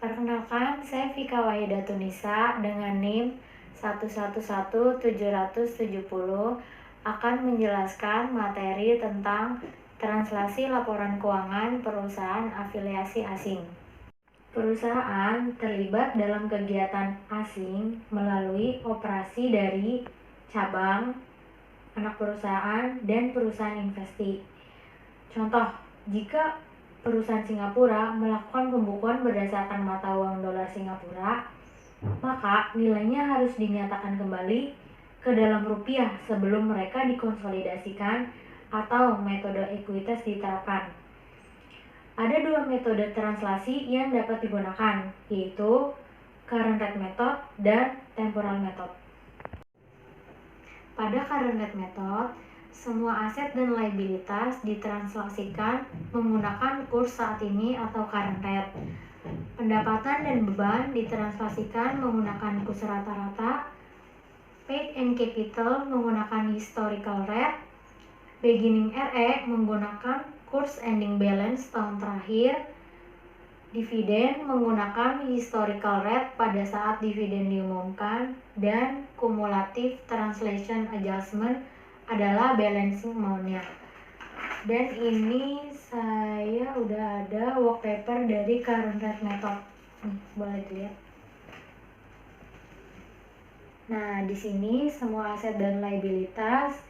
Perkenalkan, saya Vika Wahidatunisa dengan NIM 111770 akan menjelaskan materi tentang translasi laporan keuangan perusahaan afiliasi asing. Perusahaan terlibat dalam kegiatan asing melalui operasi dari cabang, anak perusahaan, dan perusahaan investi. Contoh, jika perusahaan Singapura melakukan pembukuan berdasarkan mata uang dolar Singapura, maka nilainya harus dinyatakan kembali ke dalam rupiah sebelum mereka dikonsolidasikan atau metode ekuitas diterapkan. Ada dua metode translasi yang dapat digunakan, yaitu current rate method dan temporal method. Pada current rate method, semua aset dan liabilitas ditranslasikan menggunakan kurs saat ini atau current rate. Pendapatan dan beban ditranslasikan menggunakan kurs rata-rata. Paid and capital menggunakan historical rate. Beginning RE menggunakan kurs ending balance tahun terakhir. Dividen menggunakan historical rate pada saat dividen diumumkan, dan cumulative translation adjustment adalah balancing amount-nya. Dan ini saya udah ada work paper dari current rate method. Boleh dilihat. Nah, di sini semua aset dan liabilitas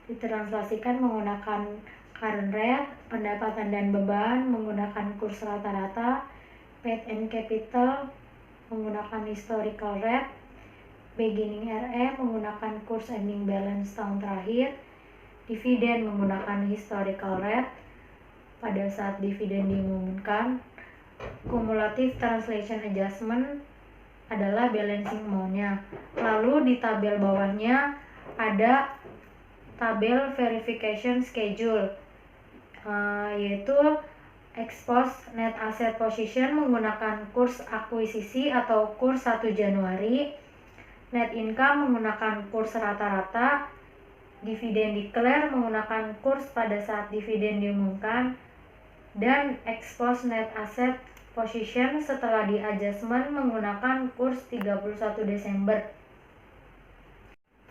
ditranslasikan menggunakan current rate, pendapatan dan beban menggunakan kurs rata-rata, paid and capital menggunakan historical rate, beginning RE menggunakan kurs ending balance tahun terakhir, dividen menggunakan historical rate pada saat dividen diumumkan, cumulative translation adjustment adalah balancing amount-nya. Lalu di tabel bawahnya ada tabel verification schedule, yaitu expose net asset position menggunakan kurs akuisisi atau kurs 1 Januari, net income menggunakan kurs rata-rata, dividen declare menggunakan kurs pada saat dividen diumumkan, dan expose net asset position setelah di adjustment menggunakan kurs 31 Desember.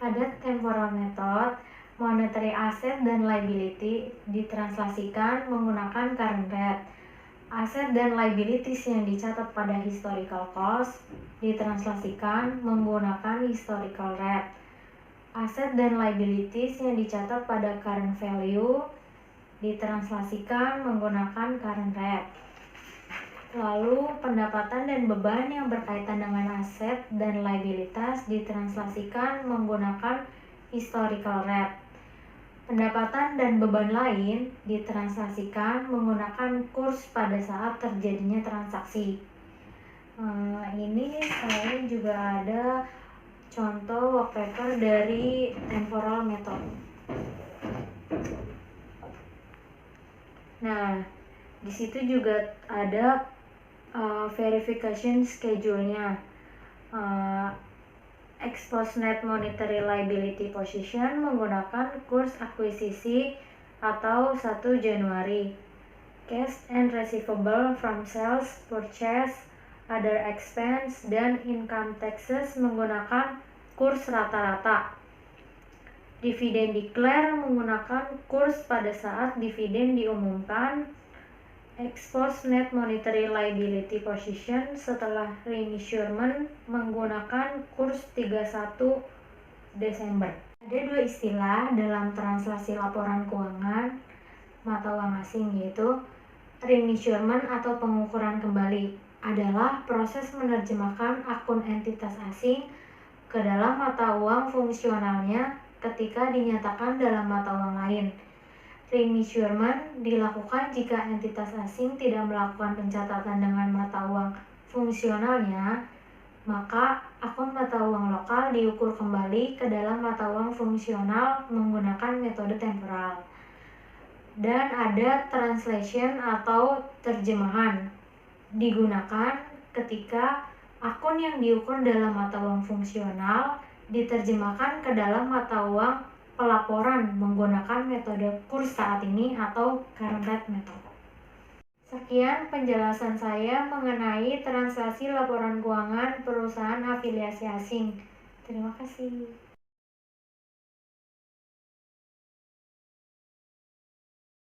Pada temporal method, monetary asset dan liability ditranslasikan menggunakan current rate. Aset dan liabilities yang dicatat pada historical cost ditranslasikan menggunakan historical rate. Aset dan liabilities yang dicatat pada current value ditranslasikan menggunakan current rate. Lalu pendapatan dan beban yang berkaitan dengan aset dan liabilitas ditranslasikan menggunakan historical rate. Pendapatan dan beban lain ditranslasikan menggunakan kurs pada saat terjadinya transaksi. Ini saya juga ada contoh work paper dari temporal method. Nah, di situ juga ada verification schedule-nya. Expose net monetary liability position menggunakan kurs akuisisi atau 1 Januari. Cash and receivable from sales, purchase, other expense, dan income taxes menggunakan kurs rata-rata. Dividen declare menggunakan kurs pada saat dividen diumumkan. Expose net monetary liability position setelah reinsurement menggunakan kurs 31 Desember. Ada dua istilah dalam translasi laporan keuangan mata uang asing, yaitu reinsurement atau pengukuran kembali adalah proses menerjemahkan akun entitas asing ke dalam mata uang fungsionalnya ketika dinyatakan dalam mata uang lain. Reinsurement dilakukan jika entitas asing tidak melakukan pencatatan dengan mata uang fungsionalnya, maka akun mata uang lokal diukur kembali ke dalam mata uang fungsional menggunakan metode temporal. Dan ada translation atau terjemahan digunakan ketika akun yang diukur dalam mata uang fungsional diterjemahkan ke dalam mata uang pelaporan menggunakan metode kurs saat ini atau current rate method. Sekian penjelasan saya mengenai transaksi laporan keuangan perusahaan afiliasi asing. Terima kasih.